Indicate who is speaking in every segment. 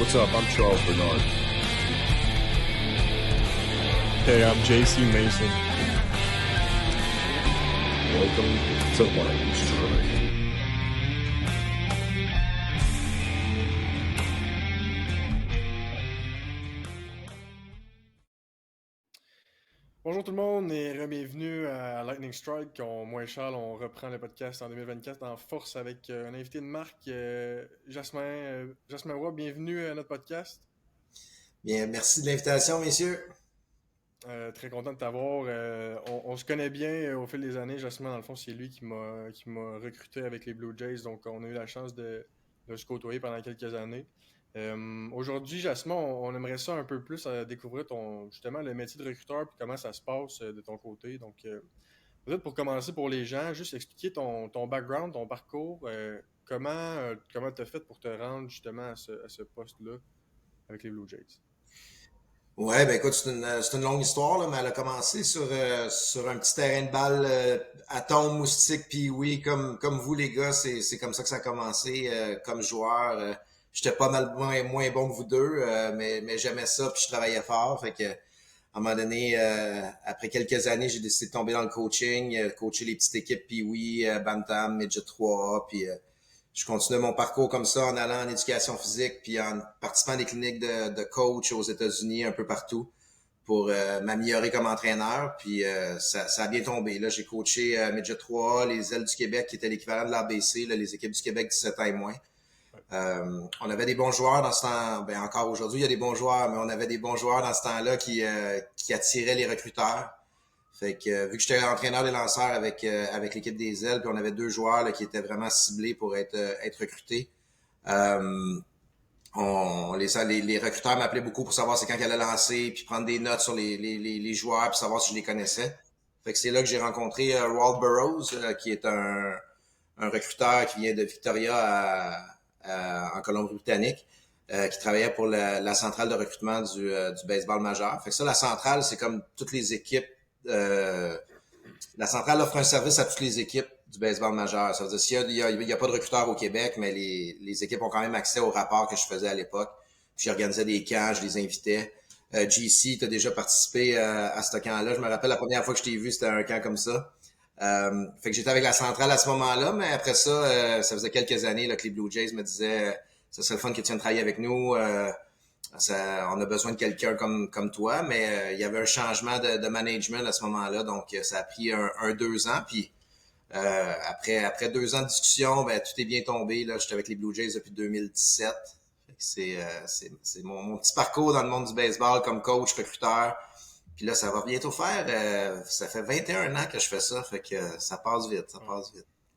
Speaker 1: What's up? I'm Charles Bernard.
Speaker 2: Hey, I'm JC Mason.
Speaker 1: Welcome to Lightning Strike.
Speaker 2: Bonjour tout le monde et bienvenue à Lightning Strike. Moi et Charles, on reprend le podcast en 2024 en force avec un invité de marque, Jasmin Roy. Bienvenue à notre podcast.
Speaker 3: Bien, merci de l'invitation, messieurs.
Speaker 2: Très content de t'avoir. On se connaît bien au fil des années. Jasmin, dans le fond, c'est lui qui m'a recruté avec les Blue Jays. Donc, on a eu la chance de se côtoyer pendant quelques années. Aujourd'hui, Jasmin, on aimerait ça un peu plus découvrir justement le métier de recruteur et comment ça se passe de ton côté. Donc, peut-être pour commencer pour les gens, juste expliquer ton background, ton parcours, comment tu as fait pour te rendre justement à ce poste-là avec les Blue Jays.
Speaker 3: Ouais, ben écoute, c'est une longue histoire, là, mais elle a commencé sur un petit terrain de balle atome, moustique, puis oui, comme vous les gars, c'est comme ça que ça a commencé comme joueur. J'étais pas mal moins bon que vous deux, mais j'aimais ça, puis je travaillais fort. Fait que à un moment donné, après quelques années, j'ai décidé de tomber dans le coaching, coacher les petites équipes, puis oui, Bantam, Midget 3A, puis je continuais mon parcours comme ça en allant en éducation physique puis en participant à des cliniques de coach aux États-Unis, un peu partout, pour m'améliorer comme entraîneur. Puis ça a bien tombé. Là, j'ai coaché Midget 3A, les Ailes du Québec, qui étaient l'équivalent de l'ABC, là, les équipes du Québec 17 ans et moins. On avait des bons joueurs dans ce temps. Ben encore aujourd'hui, il y a des bons joueurs, mais on avait des bons joueurs dans ce temps-là qui attiraient les recruteurs. Fait que vu que j'étais entraîneur des lanceurs avec l'équipe des Ailes, puis on avait deux joueurs là, qui étaient vraiment ciblés pour être recrutés. Les recruteurs m'appelaient beaucoup pour savoir c'est quand ils allaient lancer, puis prendre des notes sur les joueurs, puis savoir si je les connaissais. Fait que c'est là que j'ai rencontré Walt Burroughs, qui est un recruteur qui vient de Victoria en Colombie-Britannique, qui travaillait pour la centrale de recrutement du baseball majeur. Fait que ça, la centrale, c'est comme toutes les équipes. La centrale offre un service à toutes les équipes du baseball majeur. Ça veut dire s'il y a pas de recruteurs au Québec, mais les équipes ont quand même accès aux rapports que je faisais à l'époque. Puis j'organisais des camps, je les invitais. GC, t'as déjà participé à ce camp-là. Je me rappelle la première fois que je t'ai vu, c'était un camp comme ça. Fait que j'étais avec la centrale à ce moment-là, mais après ça, ça faisait quelques années là, que les Blue Jays me disaient ça serait le fun que tu viennes travailler avec nous. On a besoin de quelqu'un comme toi, mais il y avait un changement de management à ce moment-là, donc ça a pris 2 ans. Puis après 2 ans de discussion, ben tout est bien tombé. Là, j'étais avec les Blue Jays depuis 2017. C'est mon petit parcours dans le monde du baseball comme coach, recruteur. Puis là, ça va bientôt faire. Ça fait 21 ans que je fais ça, fait que ça passe vite,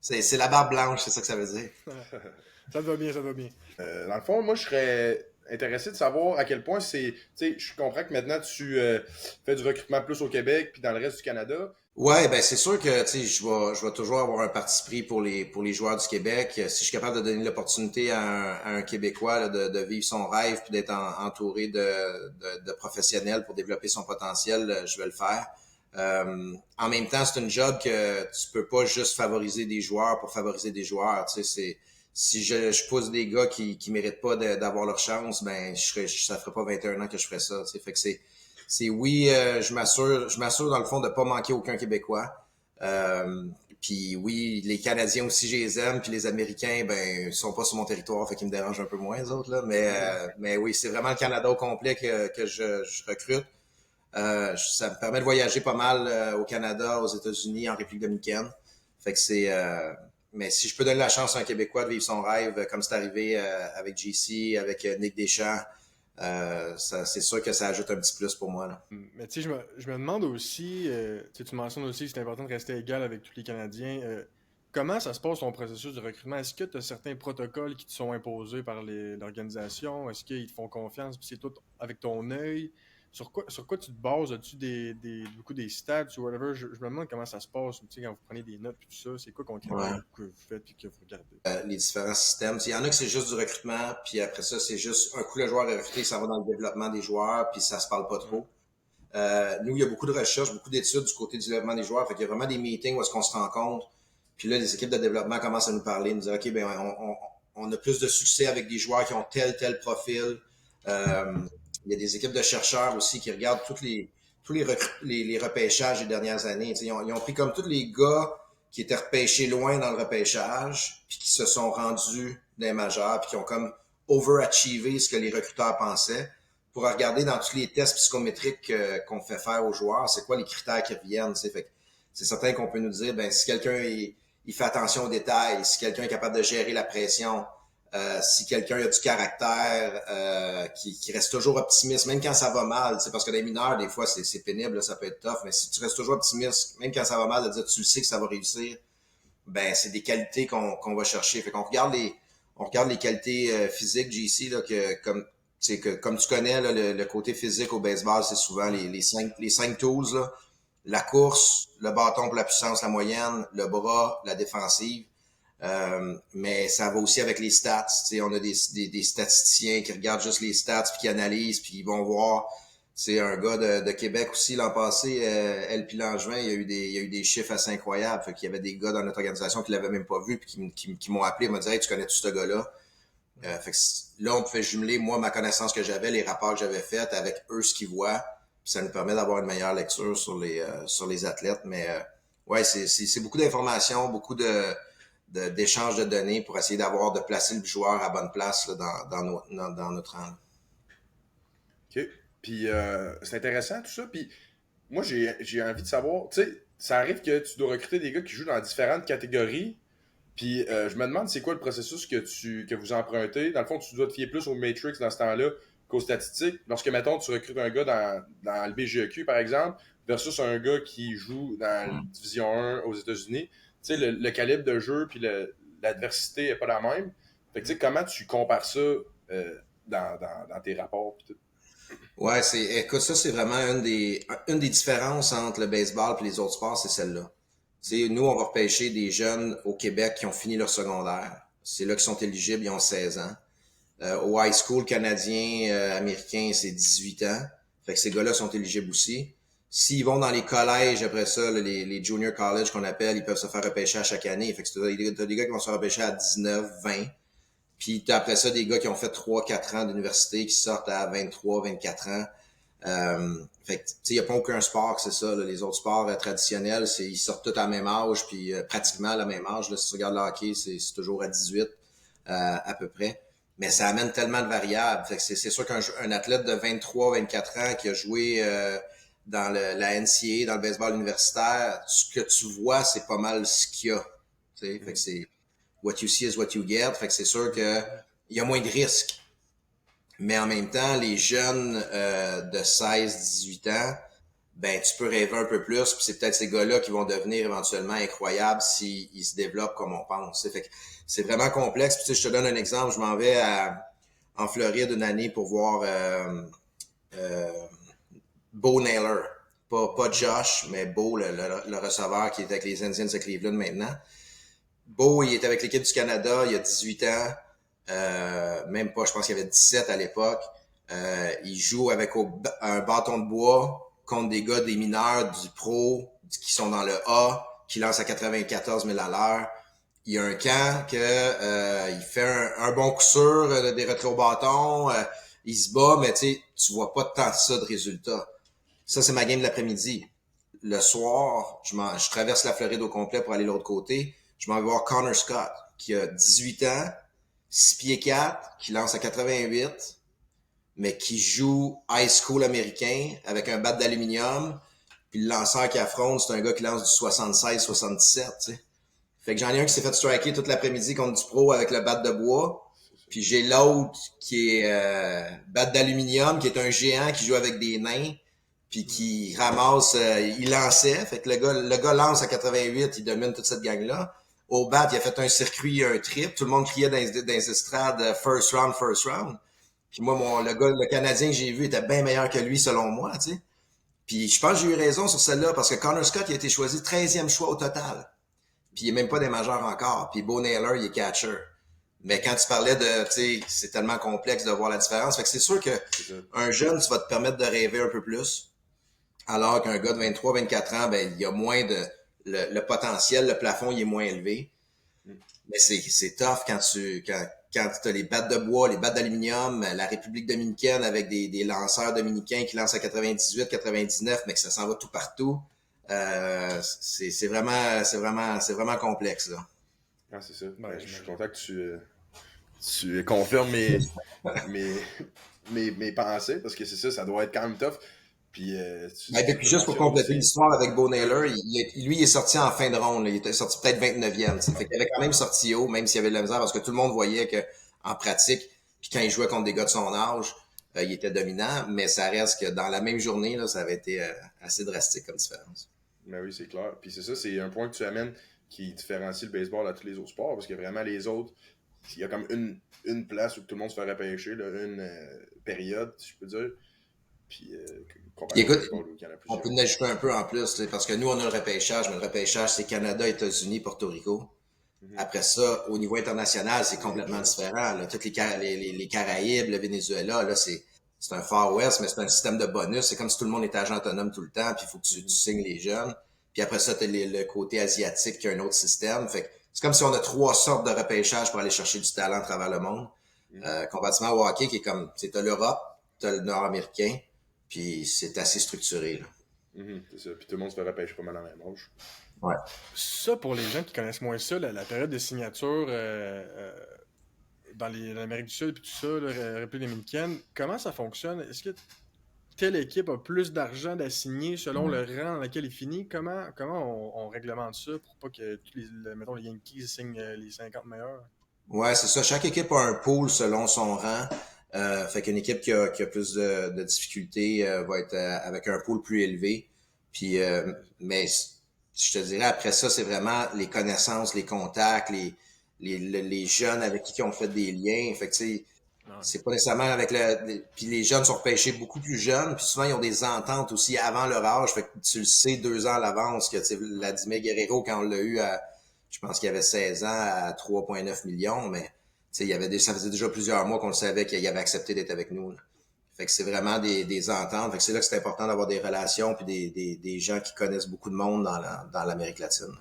Speaker 3: C'est la barbe blanche, c'est ça que ça veut dire.
Speaker 2: Ça te va bien, ça te va bien.
Speaker 4: Dans le fond, moi, je serais intéressé de savoir à quel point c'est... Tu sais, je comprends que maintenant, tu fais du recrutement plus au Québec puis dans le reste du Canada.
Speaker 3: Ouais, ben c'est sûr que tu sais, je vais toujours avoir un parti pris pour les joueurs du Québec. Si je suis capable de donner l'opportunité à un Québécois là, de vivre son rêve puis d'être entouré de professionnels pour développer son potentiel, je vais le faire. En même temps, c'est une job que tu peux pas juste favoriser des joueurs pour favoriser des joueurs. Tu sais, si je pousse des gars qui méritent pas d'avoir leur chance, ben ça ferait pas 21 ans que je ferais ça. Tu sais, fait que je m'assure dans le fond de pas manquer aucun Québécois. Puis oui, les Canadiens aussi, je les aime, puis les Américains, ben ils sont pas sur mon territoire, fait qu'ils me dérangent un peu moins les autres là. Mais oui, c'est vraiment le Canada au complet que je recrute. Ça me permet de voyager pas mal au Canada, aux États-Unis, en République dominicaine. Fait que mais si je peux donner la chance à un Québécois de vivre son rêve, comme c'est arrivé avec JC, avec Nick Deschamps, c'est sûr que ça ajoute un petit plus pour moi. Là.
Speaker 2: Mais tu sais, je me demande aussi, tu mentionnes aussi que c'est important de rester égal avec tous les Canadiens. Comment ça se passe ton processus de recrutement? Est-ce que tu as certains protocoles qui te sont imposés par l'organisation? Est-ce qu'ils te font confiance? Puis c'est tout avec ton œil? Sur quoi tu te bases? As-tu beaucoup des stats ou whatever? Je me demande comment ça se passe, tu sais, quand vous prenez des notes et tout ça. C'est quoi concrètement que vous faites et que vous regardez?
Speaker 3: Les différents systèmes. Il y en a que c'est juste du recrutement, puis après ça, c'est juste un coup le joueur est recruté, ça va dans le développement des joueurs, puis ça se parle pas trop. Nous, il y a beaucoup de recherches, beaucoup d'études du côté du développement des joueurs. Fait qu'il y a vraiment des meetings où est-ce qu'on se rencontre. Puis là, les équipes de développement commencent à nous parler, nous dire, OK, ben on a plus de succès avec des joueurs qui ont tel profil. Il y a des équipes de chercheurs aussi qui regardent tous les repêchages des dernières années. Ils ont pris comme tous les gars qui étaient repêchés loin dans le repêchage, puis qui se sont rendus dans les majeurs, puis qui ont comme overachievé ce que les recruteurs pensaient, pour regarder dans tous les tests psychométriques qu'on fait faire aux joueurs, c'est quoi les critères qui reviennent. Fait que c'est certain qu'on peut nous dire, ben si quelqu'un il fait attention aux détails, si quelqu'un est capable de gérer la pression, si quelqu'un a du caractère, qui reste toujours optimiste, même quand ça va mal, parce que les mineurs, des fois, c'est pénible, là, ça peut être tough, mais si tu restes toujours optimiste, même quand ça va mal, de dire tu sais que ça va réussir, ben c'est des qualités qu'on va chercher. Fait qu'on regarde les qualités physiques, JC, là, comme tu connais, là, le côté physique au baseball, c'est souvent les cinq tools, là, la course, le bâton pour la puissance, la moyenne, le bras, la défensive. Mais ça va aussi avec les stats. On a des statisticiens qui regardent juste les stats puis qui analysent puis ils vont voir. C'est un gars de Québec aussi l'an passé, L. Langevin, il y a eu des chiffres assez incroyables. Fait qu'il y avait des gars dans notre organisation qui l'avaient même pas vu puis qui m'ont appelé, m'ont dit hey, tu connais tout ce gars-là. Fait que là, on pouvait jumeler, moi, ma connaissance que j'avais, les rapports que j'avais faits avec eux, ce qu'ils voient. Puis ça nous permet d'avoir une meilleure lecture sur les athlètes. Mais ouais, c'est beaucoup d'informations, beaucoup d'échanges de données pour essayer de placer le joueur à bonne place là, dans notre rang.
Speaker 4: OK. Puis c'est intéressant tout ça. Puis moi, j'ai envie de savoir, tu sais, ça arrive que tu dois recruter des gars qui jouent dans différentes catégories. Puis je me demande c'est quoi le processus que vous empruntez. Dans le fond, tu dois te fier plus au Matrix dans ce temps-là qu'aux statistiques. Lorsque, mettons, tu recrutes un gars dans le BGEQ, par exemple, versus un gars qui joue dans la Division 1 aux États-Unis, tu sais, le calibre de jeu puis l'adversité n'est pas la même. Fait que tu sais, comment tu compares ça dans tes rapports pis tout?
Speaker 3: Ouais, écoute, ça, c'est vraiment une des différences entre le baseball et les autres sports, c'est celle-là. Tu sais, nous, on va repêcher des jeunes au Québec qui ont fini leur secondaire. C'est là qu'ils sont éligibles, ils ont 16 ans. Au high school canadien, américain, c'est 18 ans. Fait que ces gars-là sont éligibles aussi. S'ils vont dans les collèges, après ça, là, les junior college qu'on appelle, ils peuvent se faire repêcher à chaque année. Fait que t'as des gars qui vont se faire repêcher à 19, 20. Puis t'as après ça des gars qui ont fait 3-4 ans d'université qui sortent à 23, 24 ans. Fait que, tu sais, il n'y a pas aucun sport que c'est ça. Là. Les autres sports traditionnels, ils sortent tous à la même âge, puis pratiquement à la même âge. Là, si tu regardes le hockey, c'est toujours à 18 à peu près. Mais ça amène tellement de variables. Fait que c'est sûr qu'un athlète de 23, 24 ans qui a joué dans la NCAA, dans le baseball universitaire, ce que tu vois, c'est pas mal ce qu'il y a. Fait que c'est what you see is what you get. Fait que c'est sûr que il y a moins de risques. Mais en même temps, les jeunes de 16-18 ans, ben tu peux rêver un peu plus, puis c'est peut-être ces gars-là qui vont devenir éventuellement incroyables s'ils se développent comme on pense. Fait que c'est vraiment complexe. Puis, je te donne un exemple, je m'en vais en Floride une année pour voir Bo Naylor. Pas Josh, mais Bo, le receveur qui est avec les Indians de Cleveland maintenant. Bo, il est avec l'équipe du Canada, il a 18 ans. Même pas, je pense qu'il avait 17 à l'époque. Il joue avec un bâton de bois contre des gars, des mineurs, du pro, qui sont dans le A, qui lancent à 94 000 à l'heure. Il y a un camp que il fait un bon coup sûr, des retraits au bâton, il se bat, mais tu vois pas tant ça de résultats. Ça, c'est ma game de l'après-midi. Le soir, je traverse la Floride au complet pour aller de l'autre côté. Je m'en vais voir Connor Scott, qui a 18 ans, 6 pieds 4, qui lance à 88, mais qui joue high school américain avec un bat d'aluminium. Puis le lanceur qui affronte, c'est un gars qui lance du 76-77, tu sais. Fait que j'en ai un qui s'est fait striker toute l'après-midi contre du pro avec le bat de bois. Puis j'ai l'autre qui est bat d'aluminium, qui est un géant qui joue avec des nains, puis qui ramasse, il lançait. Fait que le gars lance à 88, il domine toute cette gang-là. Au bat, il a fait un circuit, un trip. Tout le monde criait dans les estrades first round, first round. Puis moi, le Canadien que j'ai vu était bien meilleur que lui, selon moi, tu sais. Puis je pense que j'ai eu raison sur celle-là, parce que Connor Scott, il a été choisi 13e choix au total. Puis il est même pas des majeurs encore. Puis Bo Naylor, il est catcher. Mais quand tu parlais de, tu sais, c'est tellement complexe de voir la différence. Fait que c'est sûr que un jeune, ça va te permettre de rêver un peu plus. Alors qu'un gars de 23, 24 ans, ben, il y a moins de, le potentiel, le plafond, il est moins élevé. Mais c'est tough quand quand tu as les battes de bois, les battes d'aluminium, la République dominicaine avec des lanceurs dominicains qui lancent à 98, 99, mais que ça s'en va tout partout, c'est vraiment complexe, là.
Speaker 4: Ah, c'est ça.
Speaker 2: Ouais,
Speaker 4: Je suis
Speaker 2: j'imagine.
Speaker 4: content que tu confirmes mes, mes pensées, parce que c'est ça, ça doit être quand même tough. Puis,
Speaker 3: Puis juste pour compléter l'histoire avec Bo Naylor, lui, il est sorti en fin de ronde. Là. Il était sorti peut-être 29e. T'sais. Fait qu'il avait quand même sorti haut, même s'il y avait de la misère, parce que tout le monde voyait que en pratique, puis quand il jouait contre des gars de son âge, il était dominant, mais ça reste que dans la même journée, là, ça avait été assez drastique comme différence.
Speaker 4: Ben oui, c'est clair. Puis c'est ça, c'est un point que tu amènes qui différencie le baseball à tous les autres sports, parce que vraiment les autres, il y a comme une place où tout le monde se fait repêcher, là, une période, si je peux dire. Puis, comparé au
Speaker 3: Écoute,
Speaker 4: baseball, où il y en a
Speaker 3: on
Speaker 4: plusieurs.
Speaker 3: peut en ajouter un peu en plus, parce que nous, on a le repêchage, mais le repêchage, c'est Canada, États-Unis, Porto Rico. Après ça, au niveau international, c'est complètement différent. Là. Toutes les Caraïbes, le Venezuela, là, c'est un Far West, mais c'est un système de bonus. C'est comme si tout le monde était agent autonome tout le temps, puis il faut que tu signes les jeunes. Puis après ça, tu as le côté asiatique qui a un autre système. Fait que c'est comme si on a 3 sortes de repêchage pour aller chercher du talent à travers le monde. Comparativement au hockey, qui est comme, tu as l'Europe, tu as le Nord-Américain, puis c'est assez structuré. Là.
Speaker 4: C'est ça. Puis tout le monde se fait repêcher pas mal en même âge.
Speaker 3: Ouais.
Speaker 2: Ça, pour les gens qui connaissent moins ça, la période de signature dans l'Amérique du Sud et tout ça, la République dominicaine, comment ça fonctionne? Est-ce que telle équipe a plus d'argent d'assigner selon le rang dans lequel il finit? Comment on réglemente ça pour pas que mettons, les Yankees signent les 50 meilleurs?
Speaker 3: Ouais, c'est ça. Chaque équipe a un pool selon son rang. Fait qu'une équipe qui a plus de difficultés va être avec un pool plus élevé. Puis, mais je te dirais, après ça, c'est vraiment les connaissances, les contacts, les jeunes avec qui on fait des liens. Fait que, tu sais, c'est pas nécessairement avec puis les jeunes sont repêchés beaucoup plus jeunes, puis souvent ils ont des ententes aussi avant leur âge, fait que tu le sais 2 ans à l'avance que, tu sais, Vladimir Guerrero, quand on l'a eu je pense qu'il avait 16 ans à 3,9 millions, mais, tu sais, ça faisait déjà plusieurs mois qu'on le savait qu'il avait accepté d'être avec nous, là. Fait que c'est vraiment des ententes. Fait que c'est là que c'est important d'avoir des relations puis des gens qui connaissent beaucoup de monde dans l'Amérique latine.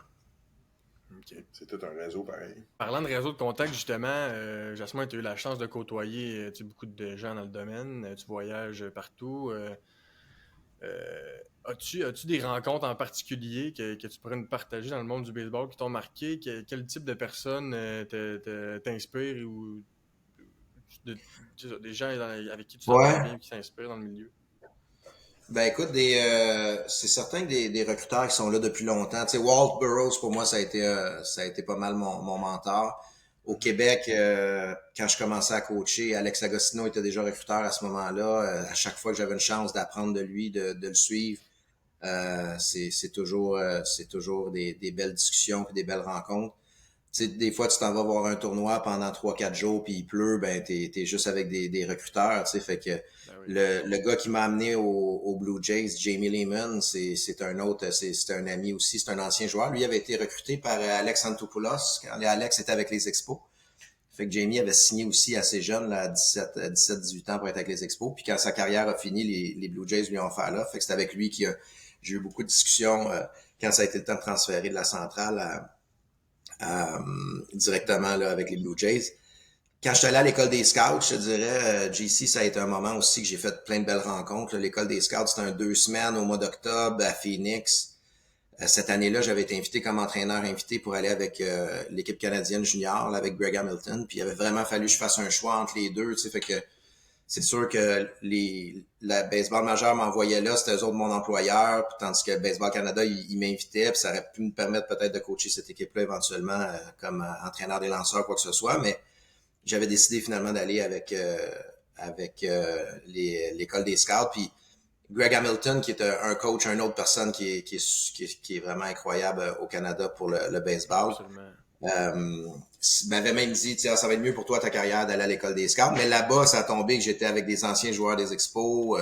Speaker 2: Okay.
Speaker 4: C'est tout un réseau pareil.
Speaker 2: Parlant de réseau de contact, justement, Jasmin, tu as eu la chance de côtoyer beaucoup de gens dans le domaine. Tu voyages partout. As-tu des rencontres en particulier que tu pourrais nous partager dans le monde du baseball qui t'ont marqué? Quel type de personnes t'inspirent ou des gens avec qui tu t'entends bien et qui t'inspirent dans le milieu?
Speaker 3: Ben écoute, c'est certain que des recruteurs qui sont là depuis longtemps. Tu sais, Walt Burroughs, pour moi, ça a été pas mal mon mentor. Au Québec, quand je commençais à coacher, Alex Agostino était déjà recruteur à ce moment-là. À chaque fois que j'avais une chance d'apprendre de lui, de le suivre, c'est toujours des belles discussions et des belles rencontres. Tu sais, des fois, tu t'en vas voir un tournoi pendant 3-4 jours puis il pleut, ben t'es juste avec des recruteurs, tu sais, fait que le gars qui m'a amené au Blue Jays, Jamie Lehman, c'est un ami aussi, c'est un ancien joueur. Lui avait été recruté par Alex Antopoulos quand Alex était avec les Expos. Fait que Jamie avait signé aussi assez jeune, là, à 17-18 ans pour être avec les Expos. Puis quand sa carrière a fini, les Blue Jays lui ont offert là. Fait que c'est avec lui j'ai eu beaucoup de discussions quand ça a été le temps de transférer de la centrale directement là, avec les Blue Jays. Quand je suis allé à l'école des scouts, je te dirais, JC, ça a été un moment aussi que j'ai fait plein de belles rencontres. L'école des scouts, c'était 2 semaines au mois d'octobre à Phoenix. Cette année-là, j'avais été invité comme entraîneur invité pour aller avec l'équipe canadienne junior, là, avec Greg Hamilton. Puis il avait vraiment fallu que je fasse un choix entre les deux. Tu sais, fait que c'est sûr que la baseball majeur m'envoyait là, c'était eux autres mon employeur, tandis que Baseball Canada, il m'invitait, puis ça aurait pu me permettre peut-être de coacher cette équipe-là éventuellement comme entraîneur des lanceurs, quoi que ce soit, mais j'avais décidé finalement d'aller avec l'école des scouts, puis Greg Hamilton, qui est un coach, une autre personne qui est vraiment incroyable au Canada pour le baseball. M'avait même dit, ça va être mieux pour toi ta carrière d'aller à l'école des scouts. Mais là-bas, ça a tombé que j'étais avec des anciens joueurs des Expos.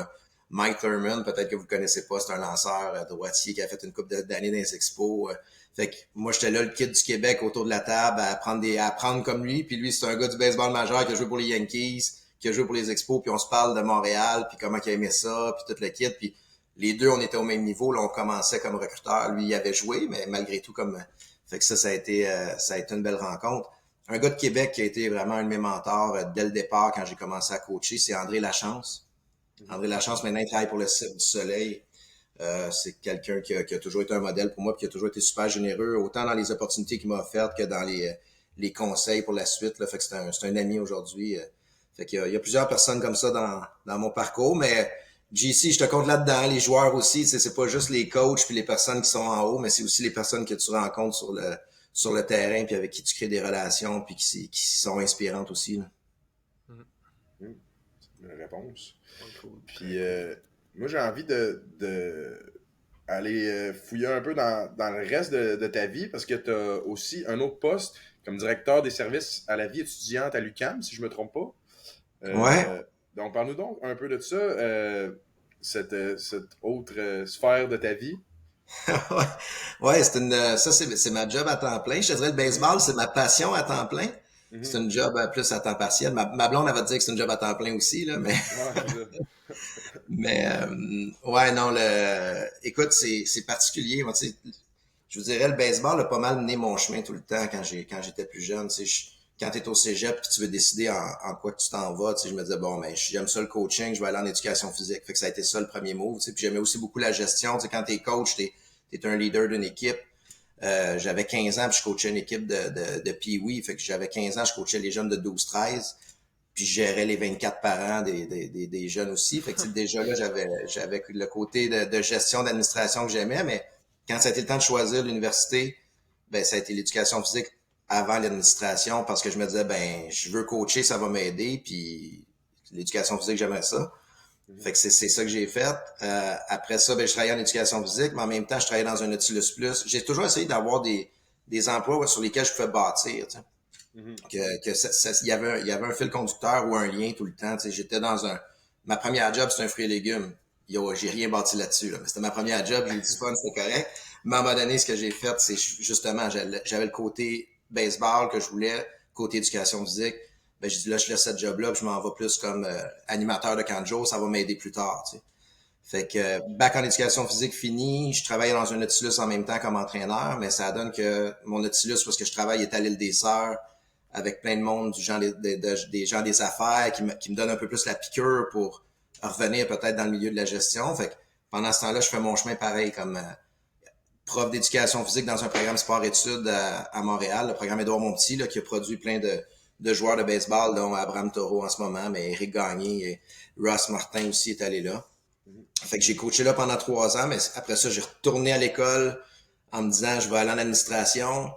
Speaker 3: Mike Thurman, peut-être que vous ne connaissez pas, c'est un lanceur droitier qui a fait une couple d'années dans les Expos. Fait que moi, j'étais là, le kid du Québec, autour de la table, à apprendre comme lui. Puis lui, c'est un gars du baseball majeur qui a joué pour les Yankees, qui a joué pour les Expos. Puis on se parle de Montréal, puis comment il a aimé ça, puis tout le kid. Puis les deux, on était au même niveau. Là, on commençait comme recruteur. Lui, il avait joué, mais malgré tout, comme... Fait que ça a été une belle rencontre. un gars de Québec qui a été vraiment un de mes mentors dès le départ quand j'ai commencé à coacher, c'est André Lachance. André Lachance, maintenant, il travaille pour le Cirque du Soleil. C'est quelqu'un qui a toujours été un modèle pour moi et qui a toujours été super généreux, autant dans les opportunités qu'il m'a offertes que dans les conseils pour la suite. Là. Fait que c'est un ami aujourd'hui. Fait qu'il y a plusieurs personnes comme ça dans mon parcours, mais JC, je te compte là-dedans, les joueurs aussi, c'est pas juste les coachs puis les personnes qui sont en haut, mais c'est aussi les personnes que tu rencontres sur le terrain puis avec qui tu crées des relations puis qui sont inspirantes aussi. Là.
Speaker 4: C'est une réponse.
Speaker 2: Cool.
Speaker 4: Puis moi, j'ai envie de aller fouiller un peu dans le reste de ta vie parce que tu as aussi un autre poste comme directeur des services à la vie étudiante à l'UQAM, si je me trompe pas.
Speaker 3: Ouais.
Speaker 4: Donc, parle-nous donc un peu de ça, cette autre sphère de ta vie.
Speaker 3: Ouais, ça c'est ma job à temps plein. Je te dirais le baseball, c'est ma passion à temps plein.
Speaker 4: Mhm.
Speaker 3: C'est une job plus à temps partiel. Ma blonde, elle va te dire que c'est une job à temps plein aussi, là, mais.
Speaker 4: Ouais, c'est ça.
Speaker 3: Mais ouais, non, écoute, c'est particulier. Moi, tu sais, je vous dirais, le baseball a pas mal mené mon chemin tout le temps quand j'étais plus jeune. Tu sais, quand tu es au cégep et tu veux décider en quoi que tu t'en vas, tu sais, je me disais, bon, ben, j'aime ça le coaching, je vais aller en éducation physique. Fait que ça a été ça le premier move. Tu sais, puis j'aimais aussi beaucoup la gestion. Tu sais, quand t'es coach, t'es un leader d'une équipe. J'avais 15 ans puis je coachais une équipe de Pee-Wee. Fait que j'avais 15 ans, je coachais les jeunes de 12-13. Puis je gérais les 24 parents des jeunes aussi. Fait que déjà là, j'avais le côté de gestion, d'administration que j'aimais, mais quand ça a été le temps de choisir l'université, ben ça a été l'éducation physique avant l'administration parce que je me disais, ben je veux coacher, ça va m'aider, puis l'éducation physique, j'aimais ça. Fait que c'est ça que j'ai fait. Après ça, ben je travaillais en éducation physique, mais en même temps, je travaillais dans un Nautilus Plus. J'ai toujours essayé d'avoir des emplois sur lesquels je pouvais bâtir, tu sais. Il y avait un fil conducteur ou un lien tout le temps. Tu sais, j'étais ma première job, c'était un fruit et légumes. J'ai rien bâti là-dessus, là. Mais c'était ma première job, j'ai eu du fun, c'était correct. Mais à un moment donné, ce que j'ai fait, c'est justement, j'avais le côté baseball que je voulais, côté éducation physique. Ben, j'ai dit, là, je laisse cette job-là, puis je m'en vais plus comme animateur de camp de jour, ça va m'aider plus tard, tu sais. Fait que, bac en éducation physique fini, je travaillais dans un Nautilus en même temps comme entraîneur, mais ça donne que mon Nautilus, parce que je travaille, est à l'île des Sœurs, avec plein de monde, des gens des affaires qui me donnent un peu plus la piqûre pour revenir peut-être dans le milieu de la gestion. Fait que pendant ce temps-là, je fais mon chemin pareil comme prof d'éducation physique dans un programme sport-études à Montréal, le programme Édouard Montpetit, là, qui a produit plein de joueurs de baseball, dont Abraham Taureau en ce moment, mais Éric Gagné et Ross Martin aussi est allé là. Fait que j'ai coaché là pendant 3 ans, mais après ça, j'ai retourné à l'école en me disant, je vais aller en administration.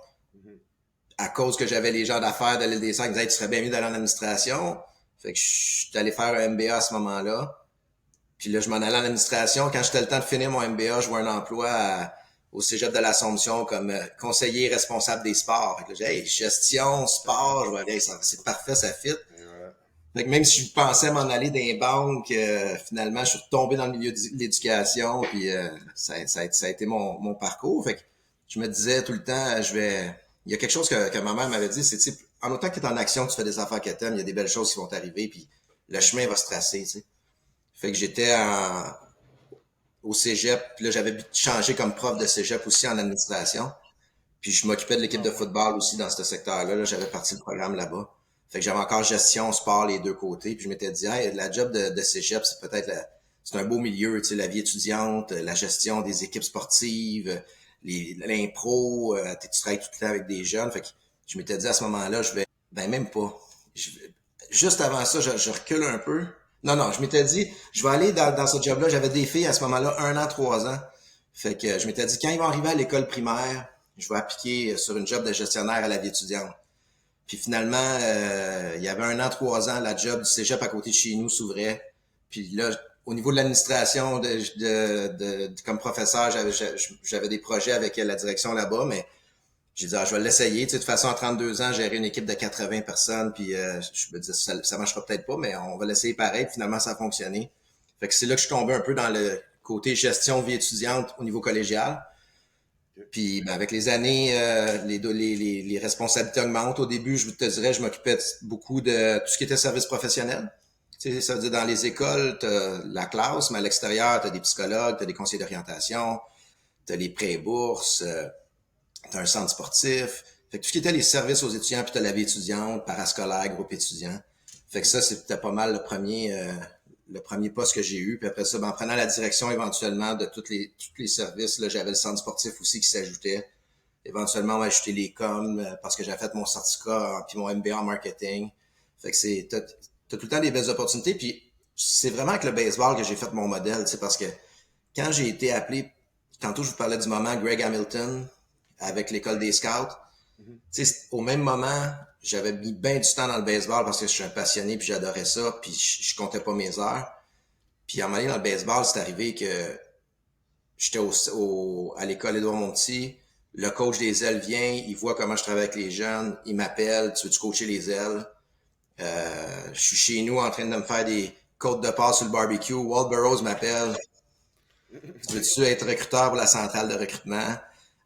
Speaker 3: À cause que j'avais les gens d'affaires de l'île des Sœurs qui disaient, tu serais bien mieux d'aller en administration. Fait que je suis allé faire un MBA à ce moment-là. Puis là, je m'en allais en administration. Quand j'étais le temps de finir mon MBA, je vois un emploi au Cégep de l'Assomption comme conseiller responsable des sports. Fait que là, j'ai hey, gestion, sport, je vois, hey, c'est parfait, ça fit.
Speaker 4: Voilà.
Speaker 3: Fait que même si je pensais m'en aller dans les banques, finalement, je suis retombé dans le milieu de l'éducation. Puis ça a été mon parcours. Fait que je me disais tout le temps, il y a quelque chose que ma mère m'avait dit, c'est en autant que tu es en action, tu fais des affaires que t'aimes, il y a des belles choses qui vont t'arriver, puis le chemin va se tracer, tu sais. Fait que j'étais au cégep, puis là j'avais changé comme prof de cégep aussi en administration, puis je m'occupais de l'équipe de football aussi dans ce secteur-là, là, j'avais parti le programme là-bas. Fait que j'avais encore gestion, sport, les deux côtés, puis je m'étais dit, hey, la job de cégep, c'est peut-être c'est un beau milieu, tu sais, la vie étudiante, la gestion des équipes sportives, l'impro, tu travailles tout le temps avec des jeunes. Fait que je m'étais dit à ce moment-là, même pas. Juste avant ça, je recule un peu. Non, je m'étais dit, je vais aller dans ce job-là. J'avais des filles à ce moment-là, 1 an, 3 ans. Fait que je m'étais dit, quand ils vont arriver à l'école primaire, je vais appliquer sur une job de gestionnaire à la vie étudiante. Puis finalement, il y avait 1 an, 3 ans, la job du cégep à côté de chez nous s'ouvrait. Puis là, au niveau de l'administration, comme professeur, j'avais des projets avec la direction là-bas, mais j'ai dit, je vais l'essayer. Tu sais, de toute façon, à 32 ans, gérer une équipe de 80 personnes, puis je me disais, ça marchera peut-être pas, mais on va l'essayer pareil. Puis finalement, ça a fonctionné. Fait que c'est là que je suis tombé un peu dans le côté gestion vie étudiante au niveau collégial. Puis ben, avec les années, les responsabilités augmentent. Au début, je te dirais, je m'occupais beaucoup de tout ce qui était service professionnel. Tu sais, ça veut dire dans les écoles, t'as la classe, mais à l'extérieur, t'as des psychologues, t'as des conseillers d'orientation, t'as les prêts bourses, t'as un centre sportif, Fait que tout ce qui était les services aux étudiants, puis t'as la vie étudiante, parascolaire, groupe étudiant. Fait que ça, c'était pas mal le premier poste que j'ai eu. Puis après ça, ben, en prenant la direction éventuellement de tous les services, là, j'avais le centre sportif aussi qui s'ajoutait. Éventuellement, on m'a ajouté les coms parce que j'avais fait mon certificat puis mon MBA en marketing. Fait que t'as tout le temps des belles opportunités. Puis c'est vraiment avec le baseball que j'ai fait mon modèle, tu sais, parce que quand j'ai été appelé, tantôt je vous parlais du moment Greg Hamilton avec l'école des scouts. Tu sais, au même moment, j'avais mis bien du temps dans le baseball parce que je suis un passionné puis j'adorais ça puis je comptais pas mes heures. Puis en m'allant dans le baseball, c'est arrivé que j'étais à l'école Édouard-Montpetit. Le coach des ailes vient, il voit comment je travaille avec les jeunes, il m'appelle, tu veux-tu coacher les ailes? Je suis chez nous en train de me faire des côtes de passe sur le barbecue. Walt Burroughs m'appelle. Tu veux-tu être recruteur pour la centrale de recrutement?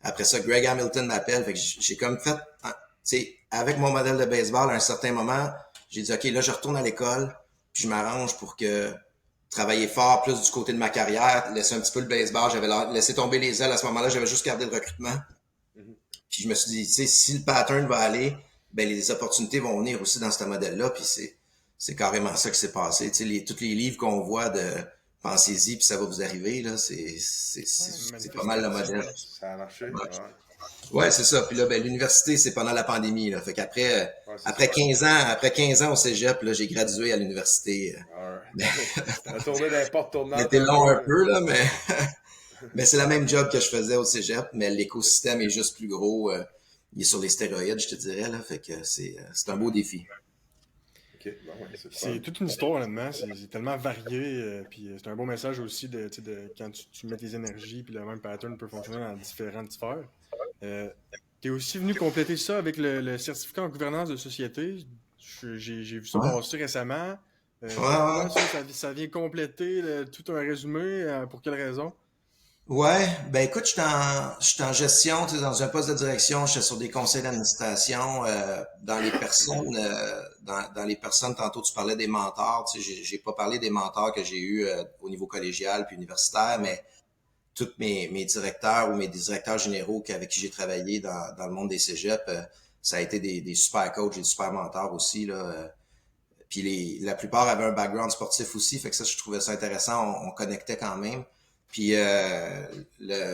Speaker 3: Après ça, Greg Hamilton m'appelle. Fait que j'ai comme fait, tu sais, avec mon modèle de baseball, à un certain moment, j'ai dit, OK, là, je retourne à l'école, puis je m'arrange pour que travailler fort plus du côté de ma carrière, laisser un petit peu le baseball. J'avais laissé tomber les ailes à ce moment-là, j'avais juste gardé le recrutement. Puis je me suis dit, tu sais, si le pattern va aller, ben les opportunités vont venir aussi dans ce modèle-là. Puis c'est carrément ça qui s'est passé. Tu sais, tous les livres qu'on voit de pensez-y, puis ça va vous arriver, là, c'est pas mal le modèle.
Speaker 4: Ça a marché.
Speaker 3: Ouais, c'est ça. Puis là, ben, l'université, c'est pendant la pandémie, là. Fait qu'après, après 15 ans au cégep, là, j'ai gradué à l'université.
Speaker 4: La tournée d'importe tournante.
Speaker 3: C'était long un peu, là, mais c'est la même job que je faisais au cégep, mais l'écosystème est juste plus gros. Il est sur les stéroïdes, je te dirais, là. Fait que c'est un beau défi.
Speaker 2: C'est toute une histoire, honnêtement. C'est tellement varié. Puis c'est un bon message aussi de quand tu mets tes énergies, puis le même pattern peut fonctionner dans différentes sphères. Tu es aussi venu compléter ça avec le certificat en gouvernance de société. J'ai vu ça passer récemment. Ça vient compléter tout un résumé. Pour quelle raison?
Speaker 3: Ouais, ben écoute, je suis en gestion, tu sais, dans un poste de direction, je suis sur des conseils d'administration, dans les personnes, dans les personnes, tantôt tu parlais des mentors, tu sais, j'ai pas parlé des mentors que j'ai eus au niveau collégial puis universitaire, mais tous mes directeurs ou mes directeurs généraux avec qui j'ai travaillé dans le monde des cégeps, ça a été des super coachs, des super mentors aussi, là. Puis la plupart avaient un background sportif aussi, fait que ça, je trouvais ça intéressant, on connectait quand même. Puis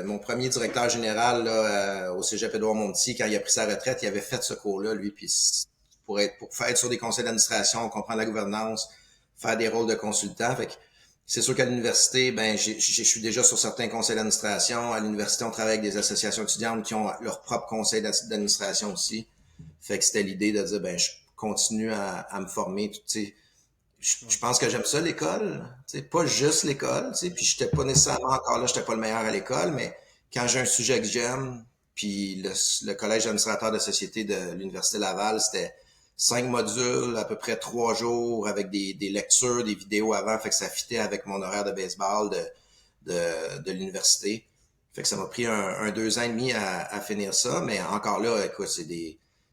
Speaker 3: mon premier directeur général là, au cégep Édouard-Montpetit, quand il a pris sa retraite, il avait fait ce cours-là, lui, puis pour faire être sur des conseils d'administration, comprendre la gouvernance, faire des rôles de consultant. Fait que c'est sûr qu'à l'université, ben je suis déjà sur certains conseils d'administration. À l'université, on travaille avec des associations étudiantes qui ont leur propre conseil d'administration aussi. Fait que c'était l'idée de dire, ben je continue à me former, tu sais. Je pense que j'aime ça, l'école. Pas juste l'école. Puis j'étais pas nécessairement encore là, j'étais pas le meilleur à l'école, mais quand j'ai un sujet que j'aime, puis le collège d'administrateurs de société de l'Université Laval, c'était 5 modules, à peu près 3 jours, avec des lectures, des vidéos avant, fait que ça fitait avec mon horaire de baseball de l'université. Fait que ça m'a pris un 2 ans et demi à finir ça, mais encore là, écoute,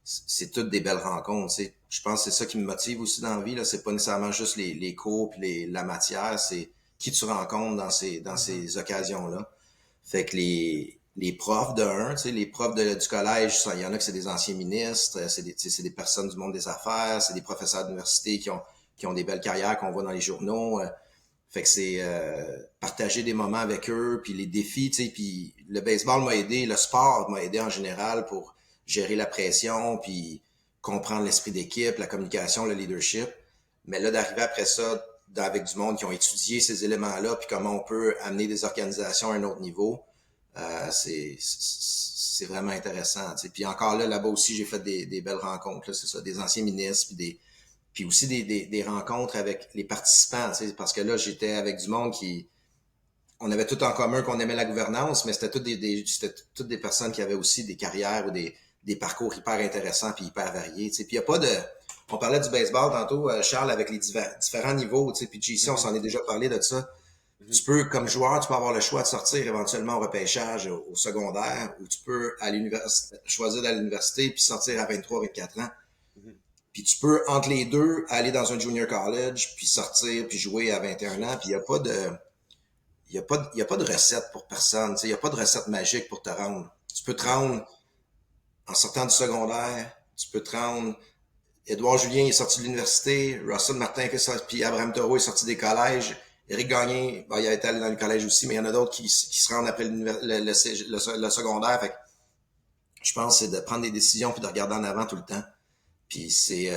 Speaker 3: c'est toutes des belles rencontres. T'sais. Je pense que c'est ça qui me motive aussi dans la vie. Là. C'est pas nécessairement juste les cours et la matière, c'est qui tu rencontres dans ces occasions-là. Fait que les profs les profs du collège, il y en a que c'est des anciens ministres, c'est des personnes du monde des affaires, c'est des professeurs d'université qui ont des belles carrières qu'on voit dans les journaux. Fait que c'est partager des moments avec eux, puis les défis, puis le baseball m'a aidé, le sport m'a aidé en général pour gérer la pression, puis comprendre l'esprit d'équipe, la communication, le leadership. Mais là, d'arriver après ça avec du monde qui ont étudié ces éléments-là, puis comment on peut amener des organisations à un autre niveau, c'est vraiment intéressant. T'sais. Puis encore là-bas aussi, j'ai fait des belles rencontres, là, c'est ça, des anciens ministres, puis aussi des rencontres avec les participants, parce que là, j'étais avec du monde on avait tout en commun qu'on aimait la gouvernance, mais c'était toutes des personnes qui avaient aussi des carrières ou des parcours hyper intéressants puis hyper variés. Puis il y a pas de... On parlait du baseball tantôt, Charles, avec les différents niveaux, puis JC, on s'en est déjà parlé de ça. Tu peux, comme joueur, tu peux avoir le choix de sortir éventuellement au repêchage au secondaire, ou tu peux choisir d'aller à l'université puis sortir à 23, 24 ans. Puis tu peux, entre les deux, aller dans un junior college, puis sortir, puis jouer à 21 ans, puis il n'y a pas de recette pour personne, il n'y a pas de recette magique pour te rendre. Tu peux te rendre en sortant du secondaire, tu peux te rendre. Édouard Julien est sorti de l'université, Russell Martin puis Abraham Taureau est sorti des collèges. Éric Gagné, il a été allé dans le collège aussi, mais il y en a d'autres qui se rendent après le secondaire. Fait que je pense que c'est de prendre des décisions puis de regarder en avant tout le temps. Puis c'est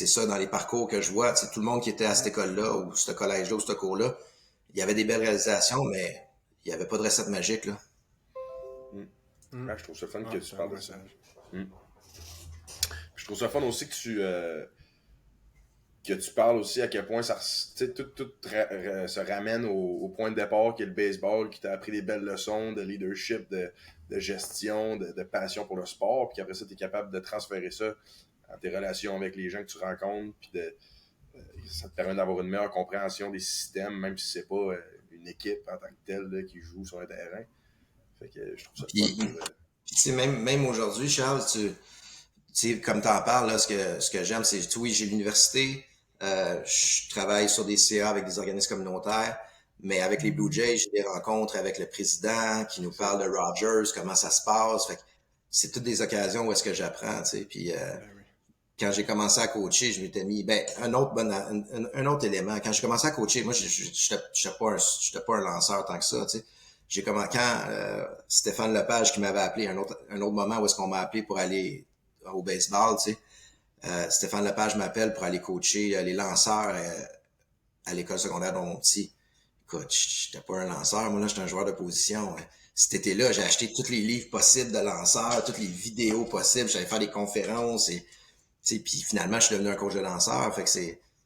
Speaker 3: ça dans les parcours que je vois. Tu sais, tout le monde qui était à cette école-là ou ce collège-là ou ce cours-là, il y avait des belles réalisations, mais il n'y avait pas de recette magique, là.
Speaker 4: Je trouve ça fun que tu parles de ça. Je trouve ça fun aussi que tu parles aussi à quel point ça, tout se ramène au point de départ qui est le baseball, qui t'a appris des belles leçons de leadership, de gestion, de passion pour le sport, puis qu'après ça, tu es capable de transférer ça dans tes relations avec les gens que tu rencontres, puis ça te permet d'avoir une meilleure compréhension des systèmes, même si c'est pas une équipe en tant que telle là, qui joue sur un terrain. Fait que je trouve ça fun.
Speaker 3: Puis tu sais, même aujourd'hui, Charles, tu sais, comme tu en parles, là, ce que j'aime, c'est oui, j'ai l'université, je travaille sur des CA avec des organismes communautaires, mais avec les Blue Jays, j'ai des rencontres avec le président qui nous parle de Rogers, comment ça se passe. Fait que c'est toutes des occasions où est-ce que j'apprends, tu sais. Puis quand j'ai commencé à coacher, je m'étais mis un autre élément. Quand j'ai commencé à coacher, moi, j'étais pas un lanceur tant que ça, tu sais. Quand Stéphane Lepage qui m'avait appelé un autre moment où est-ce qu'on m'a appelé pour aller au baseball, tu sais. Stéphane Lepage m'appelle pour aller coacher les lanceurs à l'école secondaire de mon petit. Écoute, j'étais pas un lanceur, moi là, j'étais un joueur de position. Cet été-là, j'ai acheté tous les livres possibles de lanceurs, toutes les vidéos possibles, j'allais faire des conférences et puis finalement, je suis devenu un coach de lanceur. Fait que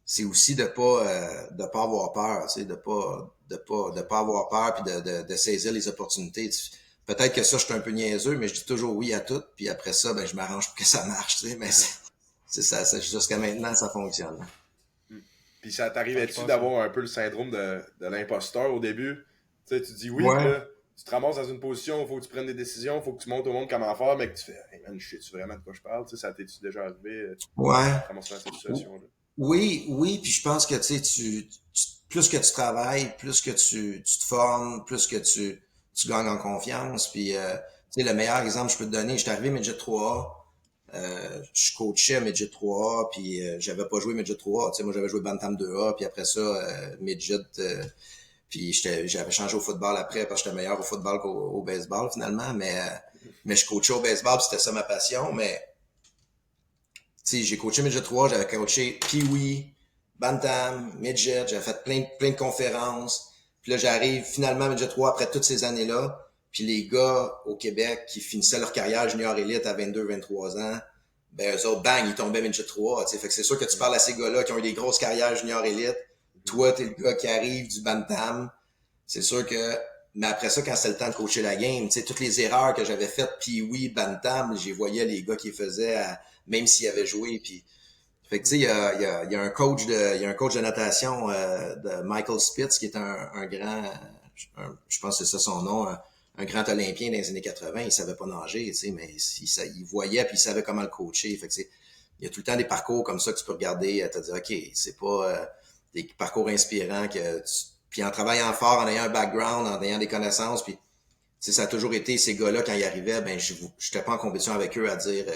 Speaker 3: c'est aussi de pas avoir peur, tu sais, de pas avoir peur puis de saisir les opportunités. Peut-être que ça, je suis un peu niaiseux, mais je dis toujours oui à tout, puis après ça, je m'arrange pour que ça marche, tu sais, mais c'est ça, jusqu'à maintenant, ça fonctionne.
Speaker 4: Puis ça t'arrivait-tu d'avoir un peu le syndrome de l'imposteur au début? Tu sais, tu dis oui,
Speaker 3: ouais.
Speaker 4: Là, tu te ramasses dans une position, il faut que tu prennes des décisions, il faut que tu montres au monde comment faire, mais que tu fais « Hey man, je sais-tu vraiment de quoi je parle? » Tu sais, ça t'es-tu déjà arrivé?
Speaker 3: Ouais.
Speaker 4: Te ramasser dans cette situation-là?
Speaker 3: Oui, puis je pense que tu plus que tu travailles, plus que tu te formes, plus que tu gagnes en confiance. Puis tu sais, le meilleur exemple que je peux te donner, j'étais arrivé Midget 3A. Je coachais Midget 3A, puis j'avais pas joué Midget 3A. Tu sais, moi, j'avais joué Bantam 2A, puis après ça, Midget... puis j'avais changé au football après, parce que j'étais meilleur au football qu'au baseball, finalement. Mais je coachais au baseball, puis c'était ça ma passion. Mais, tu sais, j'ai coaché Midget 3, j'avais coaché Pee-wee, Bantam, Midget, j'avais fait plein de conférences. Puis là, j'arrive finalement à Midget 3 après toutes ces années-là. Puis les gars au Québec qui finissaient leur carrière junior élite à 22-23 ans, eux autres, bang, ils tombaient Midget 3. Fait que c'est sûr que tu parles à ces gars-là qui ont eu des grosses carrières junior élite. Toi, t'es le gars qui arrive du Bantam. C'est sûr que... Mais après ça, quand c'était le temps de coacher la game, tu sais, toutes les erreurs que j'avais faites, puis oui, Bantam, j'y voyais les gars qui les faisaient, même s'ils avaient joué. Puis... Fait que tu sais, il y a un coach de natation de Michael Spitz, qui est un grand... je pense que c'est ça son nom, un grand Olympien dans les années 80, il savait pas nager, tu sais, mais il voyait puis il savait comment le coacher. Fait que il y a tout le temps des parcours comme ça que tu peux regarder, te dire ok, c'est pas des parcours inspirants puis en travaillant fort, en ayant un background, en ayant des connaissances, puis ça a toujours été ces gars-là quand ils arrivaient, je n'étais pas en compétition avec eux à dire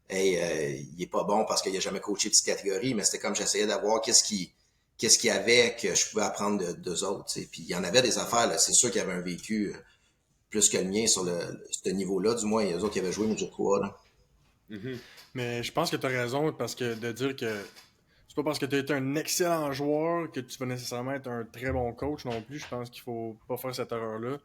Speaker 3: hey, il est pas bon parce qu'il a jamais coaché petite catégorie, mais c'était comme j'essayais d'avoir qu'est-ce qu'il y avait que je pouvais apprendre d'eux autres, tu sais. Puis il y en avait des affaires, là, c'est sûr qu'il y avait un vécu plus que le mien sur ce niveau-là, du moins, il y a eux autres qui avaient joué Midget 3, là.
Speaker 2: Mm-hmm. Mais je pense que tu as raison, parce que de dire que c'est pas parce que tu as été un excellent joueur que tu vas nécessairement être un très bon coach non plus. Je pense qu'il faut pas faire cette erreur-là.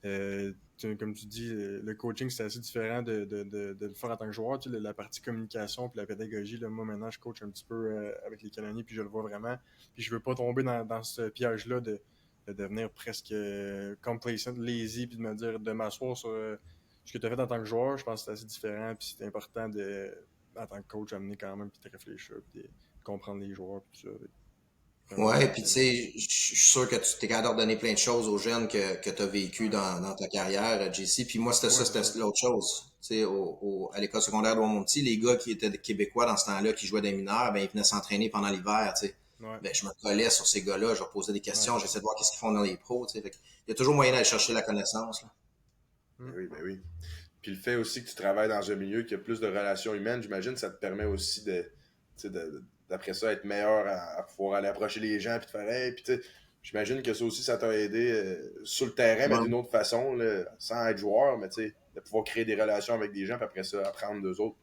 Speaker 2: Comme tu dis, le coaching, c'est assez différent de le faire en tant que joueur. Tu sais, la partie communication puis la pédagogie, là, moi, maintenant, je coach un petit peu avec les canonniers, puis je le vois vraiment. Puis je veux pas tomber dans ce piège-là de devenir presque complacent, lazy, puis de me dire de m'asseoir sur ce que tu as fait en tant que joueur. Je pense que c'est assez différent, puis c'est important en tant que coach, amener quand même, puis de réfléchir, puis de comprendre les joueurs, puis tout ça.
Speaker 3: Ouais, puis tu sais, je suis sûr que tu t'es capable de donner plein de choses aux jeunes que tu as vécu dans ta carrière, JC. Puis moi, c'était l'autre chose. Tu sais, à l'école secondaire de Monti, les gars qui étaient québécois dans ce temps-là, qui jouaient des mineurs, ils venaient s'entraîner pendant l'hiver, tu sais.
Speaker 2: Ouais.
Speaker 3: Je me collais sur ces gars-là, je leur posais des questions, j'essayais de voir qu'est-ce qu'ils font dans les pros, tu sais. Il y a toujours moyen d'aller chercher la connaissance, là.
Speaker 4: Oui. Puis le fait aussi que tu travailles dans un milieu qui a plus de relations humaines, j'imagine, ça te permet aussi d'après ça, être meilleur à pouvoir aller approcher les gens puis te faire hey, puis tu sais, j'imagine que ça aussi, ça t'a aidé sur le terrain, mais d'une autre façon, là, sans être joueur, mais tu sais, de pouvoir créer des relations avec des gens, puis après ça, apprendre d'eux autres.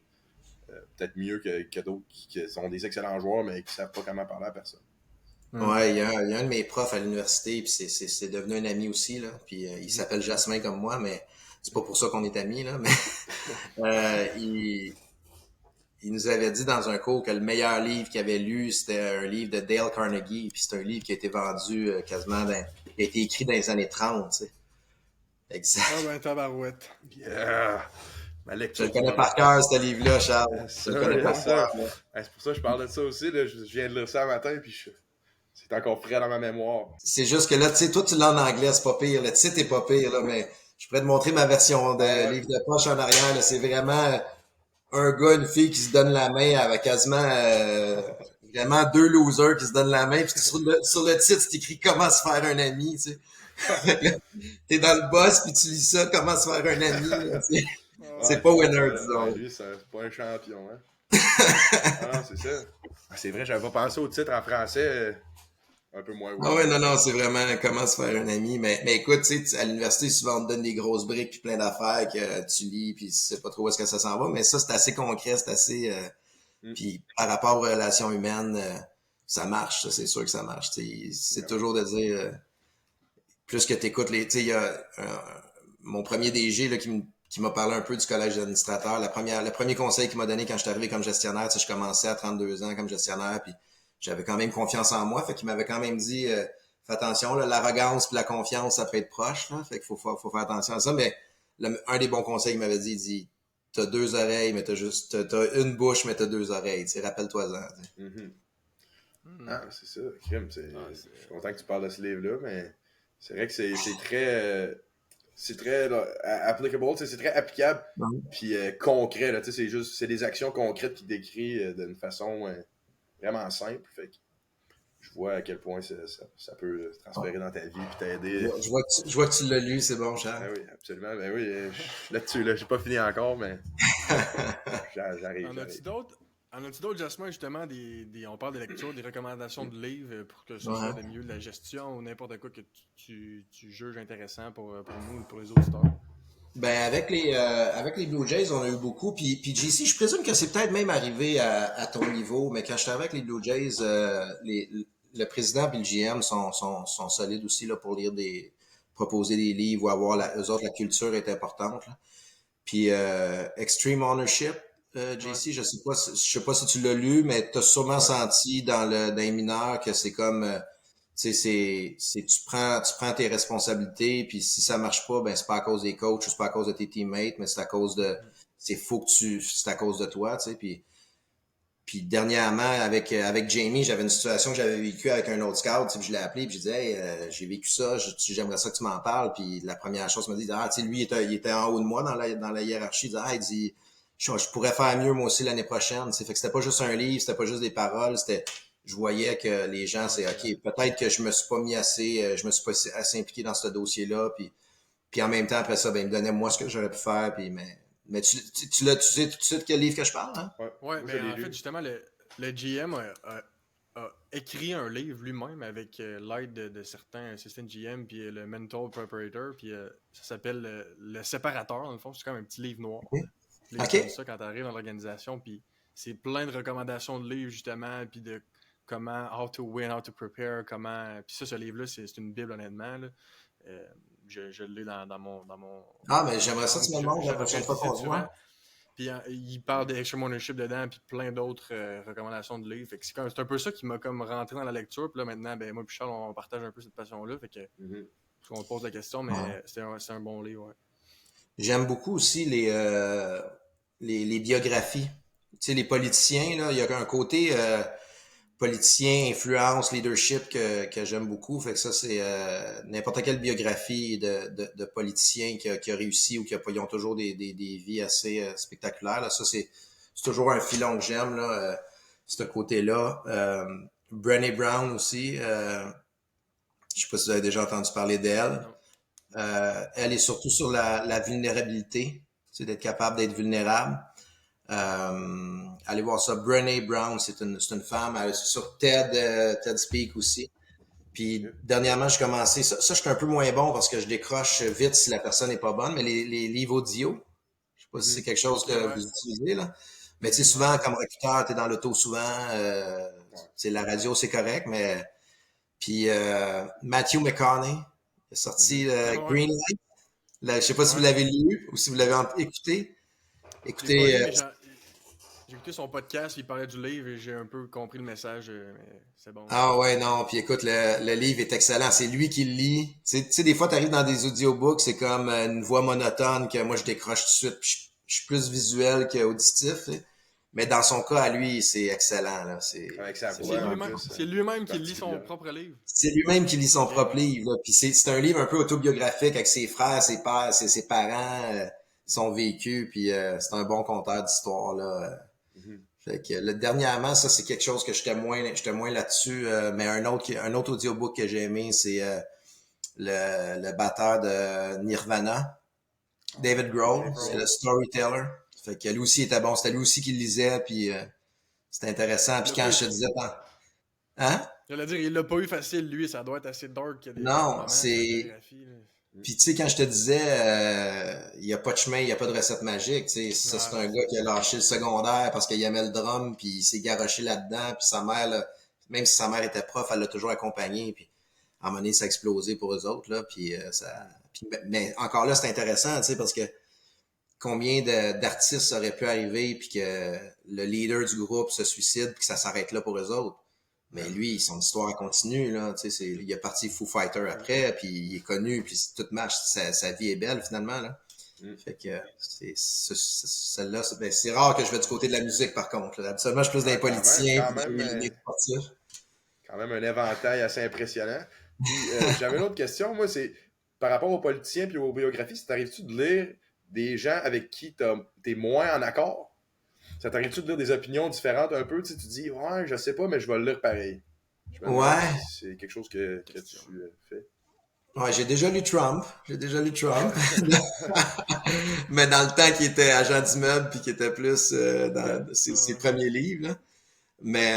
Speaker 4: Peut-être mieux que d'autres qui sont des excellents joueurs, mais qui savent pas comment parler à personne.
Speaker 3: Ouais, il y a un de mes profs à l'université, puis c'est devenu un ami aussi, là. Puis il s'appelle Jasmin comme moi, mais c'est pas pour ça qu'on est amis, là. Mais il nous avait dit dans un cours que le meilleur livre qu'il avait lu, c'était un livre de Dale Carnegie, puis c'est un livre qui a été vendu quasiment qui a été écrit dans les années 30, tu sais. Exact.
Speaker 2: Ah ben, tabarouette.
Speaker 4: Yeah! Ma
Speaker 3: Je
Speaker 4: lecture.
Speaker 3: le connais par cœur, ce livre-là, Charles. Je le connais par cœur.
Speaker 4: C'est pour ça que je parle de ça aussi. Là. Je viens de lire ça un matin, puis c'est encore frais dans ma mémoire.
Speaker 3: C'est juste que là, tu sais, toi, tu l'as en anglais, c'est pas pire. Le titre est pas pire, là, mais je pourrais te montrer ma version de livre de poche en arrière. Là. C'est vraiment un gars, une fille qui se donne la main avec quasiment vraiment deux losers qui se donnent la main. Puis sur le titre, c'est écrit comment se faire un ami, tu sais. T'es dans le boss, puis tu lis ça, comment se faire un ami. Là, c'est pas winner, disons.
Speaker 4: Lui, c'est pas un champion, hein. Ah non, c'est ça. Ah, c'est vrai, j'avais pas pensé au titre en français. Un peu moins.
Speaker 3: Ah ouais, non, c'est vraiment comment se faire un ami. Mais écoute, tu sais, à l'université, souvent, on te donne des grosses briques puis plein d'affaires que tu lis puis tu sais pas trop où est-ce que ça s'en va. Mais ça, c'est assez concret, c'est assez... Puis par rapport aux relations humaines, ça marche, ça, c'est sûr que ça marche. C'est toujours de dire... plus que t'écoutes les... Tu sais, il y a mon premier DG là, qui m'a parlé un peu du collège d'administrateurs. Le premier conseil qu'il m'a donné quand je suis arrivé comme gestionnaire, tu sais, je commençais à 32 ans comme gestionnaire, puis j'avais quand même confiance en moi. Fait qu'il m'avait quand même dit fais attention, là, l'arrogance puis la confiance, ça peut être proche. Là, fait qu'il faut faire attention à ça. Mais un des bons conseils qu'il m'avait dit, il dit t'as deux oreilles, mais t'as une bouche, mais t'as deux oreilles. Rappelle-toi-en.
Speaker 4: Ah, c'est ça, crime. Je suis content que tu parles de ce livre-là, mais c'est vrai que c'est très. C'est très applicable, c'est très applicable, puis concret. Là, c'est des actions concrètes qui décrit d'une façon vraiment simple. Fait que je vois à quel point ça peut transférer dans ta vie et t'aider.
Speaker 3: Je vois que tu l'as lu, c'est bon, Charles.
Speaker 4: Ben oui, absolument. Ben oui, je suis là-dessus. Là, j'ai pas fini encore, mais j'arrive.
Speaker 2: En as-tu d'autres, Jasmin, justement, on parle de lecture, des recommandations de livres pour que ce soit de milieu de la gestion ou n'importe quoi que tu juges intéressant pour nous et pour les auditeurs?
Speaker 3: Ben avec les Blue Jays, on a eu beaucoup. Puis JC, je présume que c'est peut-être même arrivé à ton niveau, mais quand j'étais avec les Blue Jays, le président et le GM sont solides aussi là, pour proposer des livres ou avoir eux autres, la culture est importante. Là. Puis Extreme Ownership, JC, je sais pas si tu l'as lu, mais tu as sûrement senti dans les mineurs que c'est comme tu sais, tu prends tes responsabilités, puis si ça marche pas, ben c'est pas à cause des coachs, c'est pas à cause de tes teammates, mais c'est à cause de c'est à cause de toi, tu sais, puis dernièrement avec Jamie, j'avais une situation que j'avais vécue avec un autre scout, puis je l'ai appelé, puis je disais hey, j'ai vécu ça, j'aimerais ça que tu m'en parles, puis la première chose qu'il m'a dit tu sais lui il était en haut de moi dans la hiérarchie, il dit je pourrais faire mieux moi aussi l'année prochaine, tu sais, fait que c'était pas juste un livre, c'était pas juste des paroles, je voyais que les gens, c'est OK, peut-être que je me suis pas assez impliqué dans ce dossier-là, puis en même temps, après ça, ben, il me donnait moi ce que j'aurais pu faire, puis mais tu sais tout de suite quel livre que je parle, hein?
Speaker 2: Ouais, ben en fait, justement, le GM a écrit un livre lui-même avec l'aide de certains assistants GM, puis le mental preparator, puis ça s'appelle le séparateur, dans le fond, c'est comme un petit livre noir.
Speaker 3: OK.
Speaker 2: Comme ça quand tu arrives dans l'organisation, puis c'est plein de recommandations de livres, justement, puis de comment, how to win, how to prepare, comment... Puis ça, ce livre-là, c'est une bible, honnêtement, là. Je l'ai dans mon...
Speaker 3: Ah, mais j'aimerais ça que tu me le montres la prochaine fois qu'on se voit.
Speaker 2: Puis il parle d'Extreme Ownership dedans, puis plein d'autres recommandations de livres. Fait que c'est un peu ça qui m'a comme rentré dans la lecture. Puis là, maintenant, ben moi et Charles, on partage un peu cette passion-là. Fait que on te pose la question, mais c'est un bon livre, ouais.
Speaker 3: J'aime beaucoup aussi les biographies. Tu sais, les politiciens, là, il y a un côté... politicien, influence, leadership que j'aime beaucoup. Fait que ça, c'est n'importe quelle biographie de politicien qui a réussi ou ils ont toujours des vies assez spectaculaires. Là. Ça, c'est toujours un filon que j'aime, là, ce côté-là. Brené Brown aussi. Je sais pas si vous avez déjà entendu parler d'elle. Elle est surtout sur la vulnérabilité. sais, d'être capable d'être vulnérable. Allez voir ça. Brené Brown, c'est une femme. Elle est sur TED Speak aussi. Puis dernièrement, j'ai commencé. Ça, je suis un peu moins bon parce que je décroche vite si la personne n'est pas bonne, mais les livres audio, je sais pas si c'est quelque chose que vous utilisez, là. Mais tu sais, souvent, comme recruteur, t'es dans l'auto souvent. La radio, c'est correct, mais. Puis Matthew McConaughey est sorti Green Light. Là, je sais pas si vous l'avez lu ou si vous l'avez écouté. Écoutez.
Speaker 2: J'ai écouté son podcast, il parlait du livre et j'ai un peu compris le message, mais c'est bon.
Speaker 3: Ah ouais, non, puis écoute, le livre est excellent. C'est lui qui le lit. Tu sais, des fois, t'arrives dans des audiobooks, c'est comme une voix monotone que moi, je décroche tout de suite. Puis je suis plus visuel qu'auditif. Mais dans son cas, à lui, c'est excellent. Là.
Speaker 2: C'est lui-même qui lit son propre livre.
Speaker 3: C'est lui-même qui lit son propre livre. Là. Puis c'est un livre un peu autobiographique avec ses frères, ses pères, ses parents, son vécu. Puis c'est un bon conteur d'histoire. Là. Fait que dernièrement, ça c'est quelque chose que j'étais moins là-dessus. Mais un autre audiobook que j'ai aimé, c'est le batteur de Nirvana, David Grohl, c'est le Storyteller. Fait que lui aussi était bon. C'était lui aussi qui le lisait, puis c'était intéressant. Puis quand je te disais... Hein?
Speaker 2: J'allais dire, il l'a pas eu facile, lui. Ça doit être assez dark. Qu'il y a des
Speaker 3: non, c'est... Puis tu sais, quand je te disais, il n'y a pas de chemin, il n'y a pas de recette magique. Tu sais, ça, c'est un gars qui a lâché le secondaire parce qu'il aimait le drum, puis il s'est garoché là-dedans. Puis sa mère, là, même si sa mère était prof, elle l'a toujours accompagné. Puis à un moment donné, ça a explosé pour eux autres. Là, puis, mais encore là, c'est intéressant, tu sais, parce que combien d'artistes auraient pu arriver puis que le leader du groupe se suicide puis que ça s'arrête là pour eux autres. Mais lui, son histoire continue, là. Tu sais, il est parti Foo Fighter après, puis il est connu, puis tout marche. Sa vie est belle, finalement, là. Fait que celle-là, c'est rare que je vais du côté de la musique, par contre. Là. Absolument, je suis plus des politiciens des sportifs.
Speaker 4: Quand même un éventail assez impressionnant. Puis, j'avais une autre question, moi, c'est par rapport aux politiciens puis aux biographies, ça t'arrive-tu de lire des gens avec qui t'es moins en accord? Ça t'arrive-tu de lire des opinions différentes un peu? Tu dis, ouais, je sais pas, mais je vais le lire pareil.
Speaker 3: Ouais.
Speaker 4: C'est quelque chose que tu fais.
Speaker 3: Ouais, j'ai déjà lu Trump. Mais dans le temps qu'il était agent d'immeuble puis qu'il était plus dans ses premiers livres. Là. Mais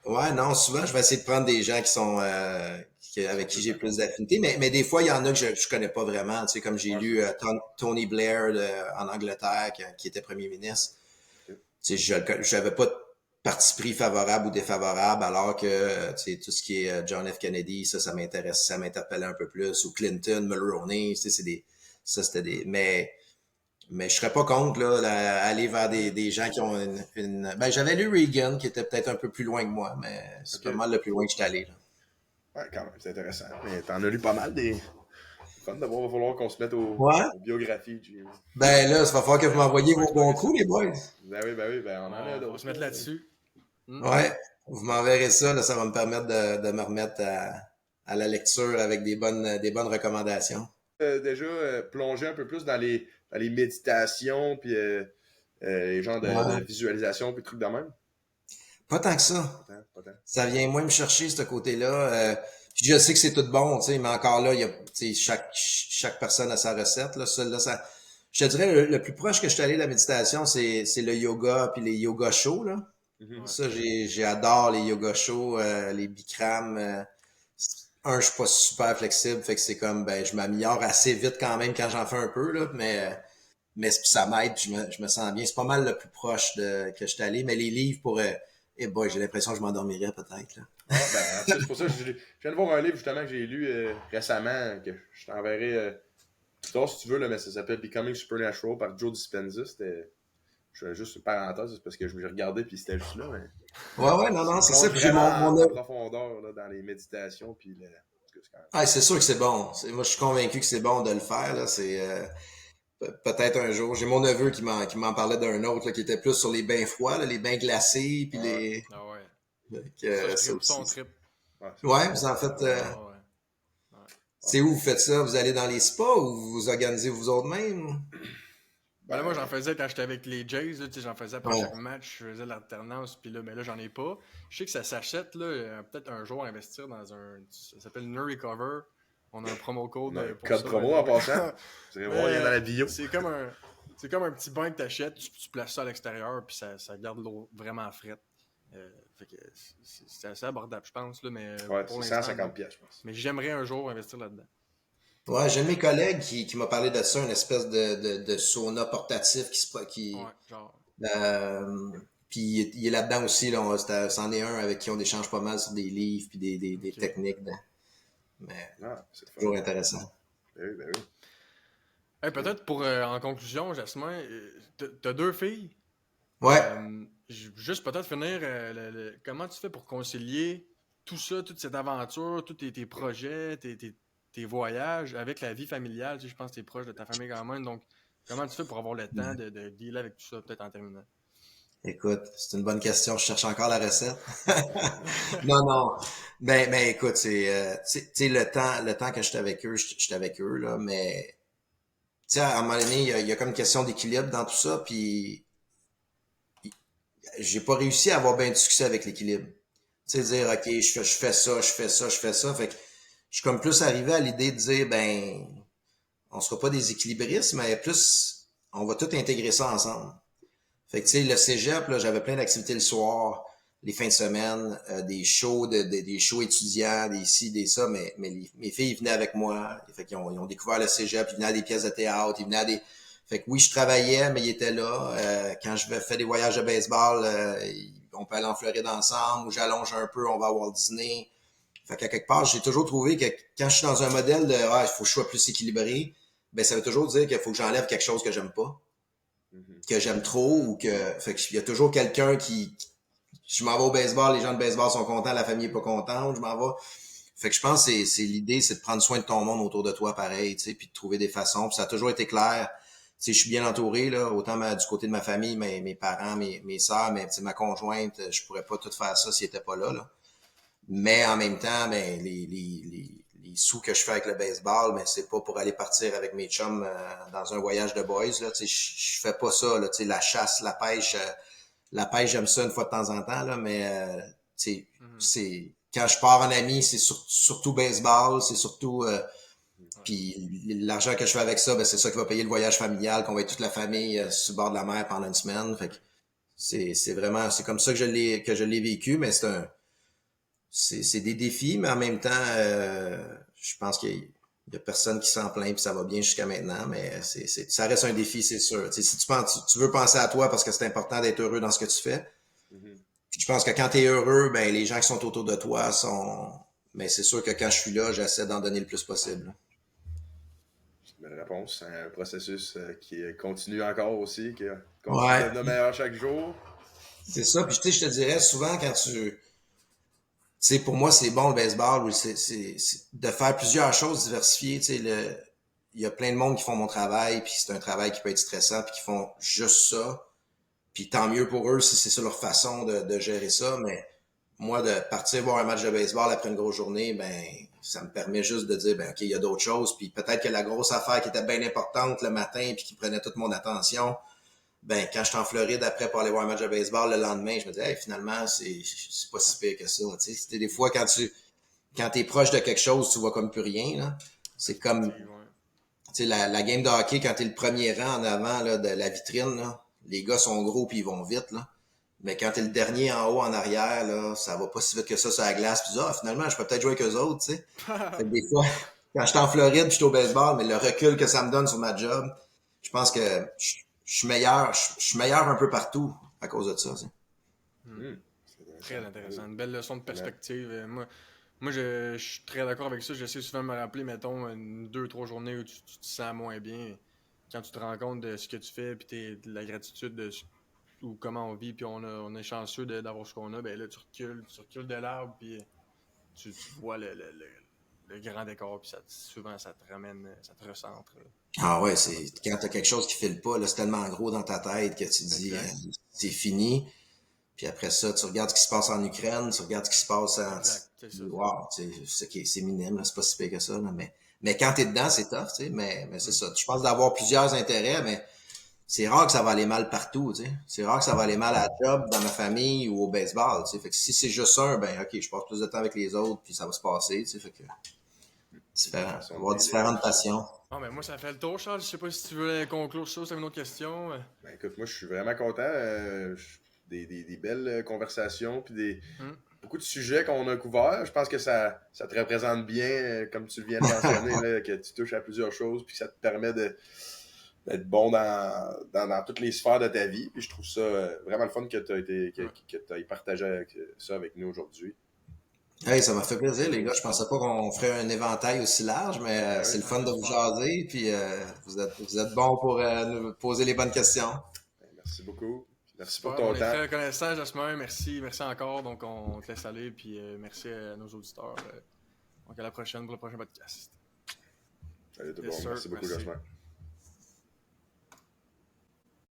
Speaker 3: ouais, non, souvent je vais essayer de prendre des gens qui sont avec qui j'ai plus d'affinité. Mais des fois, il y en a que je connais pas vraiment. Tu sais, comme j'ai lu Tony Blair en Angleterre, qui était premier ministre. Tu sais, je n'avais pas de parti pris favorable ou défavorable, alors que tu sais, tout ce qui est John F. Kennedy, ça m'intéresse, ça m'interpellait un peu plus. Ou Clinton, Mulroney, tu sais, c'était des. Mais je serais pas contre là, aller vers des gens qui ont une. Ben, j'avais lu Reagan, qui était peut-être un peu plus loin que moi, mais c'est pas mal le plus loin que j'étais allé. Là.
Speaker 4: Ouais, quand même, c'est intéressant. Mais t'en as lu pas mal des. Fun d'abord, il va falloir qu'on se mette aux biographies.
Speaker 3: Ben là, ça va falloir que vous m'envoyiez vos bons coups, les boys.
Speaker 4: Ben oui, on en a d'autres.
Speaker 2: On va se mettre là-dessus.
Speaker 3: Ouais, vous m'enverrez ça, là, ça va me permettre de me remettre à la lecture avec des bonnes recommandations.
Speaker 4: Déjà plonger un peu plus dans les méditations, puis les genres de visualisation, puis trucs de même?
Speaker 3: Pas tant que ça.
Speaker 4: Pas tant.
Speaker 3: Ça vient moins me chercher, ce côté-là. Puis je sais que c'est tout bon, tu sais, mais encore là, il y a chaque personne a sa recette. Là, je te dirais, le plus proche que je suis allé de la méditation, c'est le yoga puis les yoga shows, là. Ça, j'adore les yoga shows, les Bikram. Je suis pas super flexible, fait que c'est comme, ben, je m'améliore assez vite quand même quand j'en fais un peu, là, mais ça m'aide, puis je me sens bien. C'est pas mal le plus proche que je suis allé, mais les livres pour, j'ai l'impression que je m'endormirais peut-être, là.
Speaker 4: Ah, ben, c'est pour ça que je viens de voir un livre, justement, que j'ai lu récemment, que je t'enverrai plus tard, si tu veux, là, mais ça s'appelle Becoming Supernatural par Joe Dispenza. C'était... Je fais juste une parenthèse, parce que je me regardais puis c'était juste là. Mais...
Speaker 3: Ouais, non, c'est ça. Puis j'ai
Speaker 4: en profondeur là, dans les méditations. Puis
Speaker 3: c'est sûr que c'est bon. Moi, je suis convaincu que c'est bon de le faire. Là. C'est peut-être un jour. J'ai mon neveu qui m'en parlait d'un autre là, qui était plus sur les bains froids, là, les bains glacés. Puis les.
Speaker 2: Ah ouais.
Speaker 3: Ça
Speaker 2: son trip.
Speaker 3: Ouais, vous en faites. C'est où vous faites ça? Vous allez dans les spas ou vous vous organisez vous autres même?
Speaker 2: Ben là, moi, j'en faisais quand j'étais avec les Jays, là, j'en faisais après chaque match, je faisais l'alternance, puis là, mais là, j'en ai pas. Je sais que ça s'achète, là, peut-être un jour investir dans ça s'appelle No Recover. On a un promo code
Speaker 4: On a un
Speaker 2: pour
Speaker 4: code
Speaker 2: ça.
Speaker 4: promo en passant. Vous allez voir, il y en a dans la bio.
Speaker 2: C'est comme un petit bain que tu achètes, tu places ça à l'extérieur, puis ça garde l'eau vraiment frette. Fait que c'est assez abordable, je pense. Là, mais
Speaker 4: Ouais,
Speaker 2: pour
Speaker 4: c'est
Speaker 2: l'instant,
Speaker 4: 150
Speaker 2: non.
Speaker 4: pièces, je pense.
Speaker 2: Mais j'aimerais un jour investir là-dedans.
Speaker 3: Ouais, j'ai un de mes collègues qui m'a parlé de ça, une espèce de sauna portatif
Speaker 2: Ouais, genre.
Speaker 3: euh, puis il est là-dedans aussi, là, c'en est un avec qui on échange pas mal sur des livres puis des
Speaker 2: Ok.
Speaker 3: techniques. Mais
Speaker 4: Ah, c'est le fun.
Speaker 3: toujours intéressant.
Speaker 4: Ben oui, ben oui.
Speaker 2: Hey, peut-être pour en conclusion, Jasmin, t'as 2 filles.
Speaker 3: Ouais.
Speaker 2: Juste peut-être finir, comment tu fais pour concilier tout ça, toute cette aventure, tous tes projets, tes voyages avec la vie familiale? Tu sais, je pense que tu es proche de ta famille quand même. Donc, comment tu fais pour avoir le temps de dealer avec tout ça, peut-être en terminant?
Speaker 3: Écoute, c'est une bonne question. Je cherche encore la recette. Non. Ben, écoute, tu sais, le temps que j'étais avec eux, j'étais avec eux, là, mais, tu sais, à un moment donné, il y a comme une question d'équilibre dans tout ça, puis j'ai pas réussi à avoir bien du succès avec l'équilibre. Tu sais, dire, OK, je fais ça. Fait que je suis comme plus arrivé à l'idée de dire, ben, on sera pas des équilibristes, mais plus, on va tout intégrer ça ensemble. Fait que, tu sais, le cégep, là, j'avais plein d'activités le soir, les fins de semaine, des shows, des shows étudiants, des ci, des ça, mais mes filles, ils venaient avec moi. Fait qu'ils ils ont découvert le cégep, ils venaient à des pièces de théâtre, ils venaient à des... Fait que oui, je travaillais, mais ils étaient là. Quand je fais des voyages de baseball, on peut aller en Floride ensemble, ou j'allonge un peu, on va à Walt Disney. Fait qu'à quelque part, j'ai toujours trouvé que quand je suis dans un modèle de il faut que je sois plus équilibré, ben ça veut toujours dire qu'il faut que j'enlève quelque chose que j'aime pas, que j'aime trop, ou que. Fait qu'il y a toujours quelqu'un je m'en vais au baseball, les gens de baseball sont contents, la famille est pas contente, je m'en vais. Fait que je pense que c'est l'idée, c'est de prendre soin de ton monde autour de toi, pareil, tu sais, puis de trouver des façons. Puis ça a toujours été clair. Tu sais, je suis bien entouré, là, autant du côté de ma famille, mes parents, mes sœurs, mais ma conjointe, je pourrais pas tout faire ça s'ils étaient pas là. Mais en même temps, ben, les sous que je fais avec le baseball, ben, c'est pas pour aller partir avec mes chums dans un voyage de boys, là. Tu sais, je fais pas ça, là. Tu sais, la chasse, la pêche, j'aime ça une fois de temps en temps, là, mais tu sais, c'est quand je pars en ami, c'est surtout baseball, c'est surtout puis l'argent que je fais avec ça, ben c'est ça qui va payer le voyage familial, qu'on va être toute la famille sur le bord de la mer pendant une semaine. Fait que c'est vraiment c'est comme ça que je l'ai vécu, mais c'est des défis, mais en même temps je pense qu'il y a personne qui s'en plaint puis ça va bien jusqu'à maintenant, mais ça reste un défi, c'est sûr. T'sais, si tu veux penser à toi parce que c'est important d'être heureux dans ce que tu fais. Puis je pense que quand tu es heureux, ben les gens qui sont autour de toi sont. Mais c'est sûr que quand je suis là, j'essaie d'en donner le plus possible.
Speaker 4: C'est une belle réponse. C'est un processus qui continue encore aussi, qui continue
Speaker 3: Ouais.
Speaker 4: de devenir meilleur chaque jour.
Speaker 3: C'est ça. Puis tu sais, je te dirais souvent quand tu sais, pour moi, c'est bon le baseball, c'est de faire plusieurs choses diversifiées. Tu sais, il y a plein de monde qui font mon travail, puis c'est un travail qui peut être stressant, puis qui font juste ça. Puis tant mieux pour eux si c'est ça leur façon de gérer ça. Mais moi, de partir voir un match de baseball après une grosse journée, ben ça me permet juste de dire, ben OK, il y a d'autres choses. Puis peut-être que la grosse affaire qui était bien importante le matin, puis qui prenait toute mon attention, ben quand j'étais en Floride après pour aller voir un match de baseball le lendemain, je me disais, hey, finalement, c'est pas si pire que ça. Tu sais, c'était des fois quand t'es proche de quelque chose, tu vois comme plus rien. Là. C'est comme tu sais, la game de hockey, quand t'es le premier rang en avant là, de la vitrine, là, les gars sont gros puis ils vont vite. Là. Mais quand t'es le dernier en haut, en arrière, là, ça va pas si vite que ça sur la glace. Puis finalement, je peux peut-être jouer avec eux autres. Tu sais. Fait que des fois, quand j'étais en Floride, j'étais au baseball, mais le recul que ça me donne sur ma job, je pense que je suis meilleur un peu partout à cause de ça.
Speaker 2: Très intéressant. Une belle leçon de perspective. Moi je suis très d'accord avec ça. J'essaie souvent de me rappeler, mettons, 2-3 journées où tu te sens moins bien. Quand tu te rends compte de ce que tu fais, puis de la gratitude ou comment on vit, puis on est chanceux d'avoir ce qu'on a, ben là, tu recules de l'arbre, puis tu vois le grand décor, puis souvent ça te ramène, ça te recentre.
Speaker 3: Ah ouais, c'est quand t'as quelque chose qui file pas, là, c'est tellement gros dans ta tête que tu te dis c'est fini. Puis après ça, tu regardes ce qui se passe en Ukraine, tu regardes ce qui se passe en. Wow, c'est minime, là, c'est pas si pire que ça. Là, mais quand t'es dedans, c'est tough, tu sais. Mais c'est ça. Je pense d'avoir plusieurs intérêts, mais c'est rare que ça va aller mal partout, tu sais. C'est rare que ça va aller mal à la job, dans ma famille ou au baseball, tu sais. Fait que si c'est juste un, ben ok, je passe plus de temps avec les autres, puis ça va se passer, tu sais. Fait que. avoir différentes passions.
Speaker 2: Ah, mais moi, ça fait le tour, Charles. Je sais pas si tu veux conclure ça, c'est une autre question.
Speaker 4: Ben, écoute, moi, je suis vraiment content. Des belles conversations, puis beaucoup de sujets qu'on a couverts. Je pense que ça te représente bien, comme tu viens de mentionner, là, que tu touches à plusieurs choses, puis que ça te permet d'être bon dans toutes les sphères de ta vie. Puis je trouve ça vraiment le fun que tu aies partagé ça avec nous aujourd'hui.
Speaker 3: Hey, ça m'a fait plaisir, les gars. Je pensais pas qu'on ferait un éventail aussi large, mais c'est le fun de vous jaser. Puis vous êtes bons pour nous poser les bonnes questions.
Speaker 4: Merci beaucoup. Merci
Speaker 2: Super,
Speaker 4: pour ton
Speaker 2: on est
Speaker 4: temps.
Speaker 2: très reconnaissant, Jasmin. Merci encore. Donc, on te laisse aller. Puis merci à nos auditeurs. Donc, à la prochaine pour le prochain podcast.
Speaker 4: Allez, tout
Speaker 2: Yes,
Speaker 4: bon.
Speaker 2: sir.
Speaker 4: Merci beaucoup,
Speaker 2: Merci.
Speaker 4: Jasmin.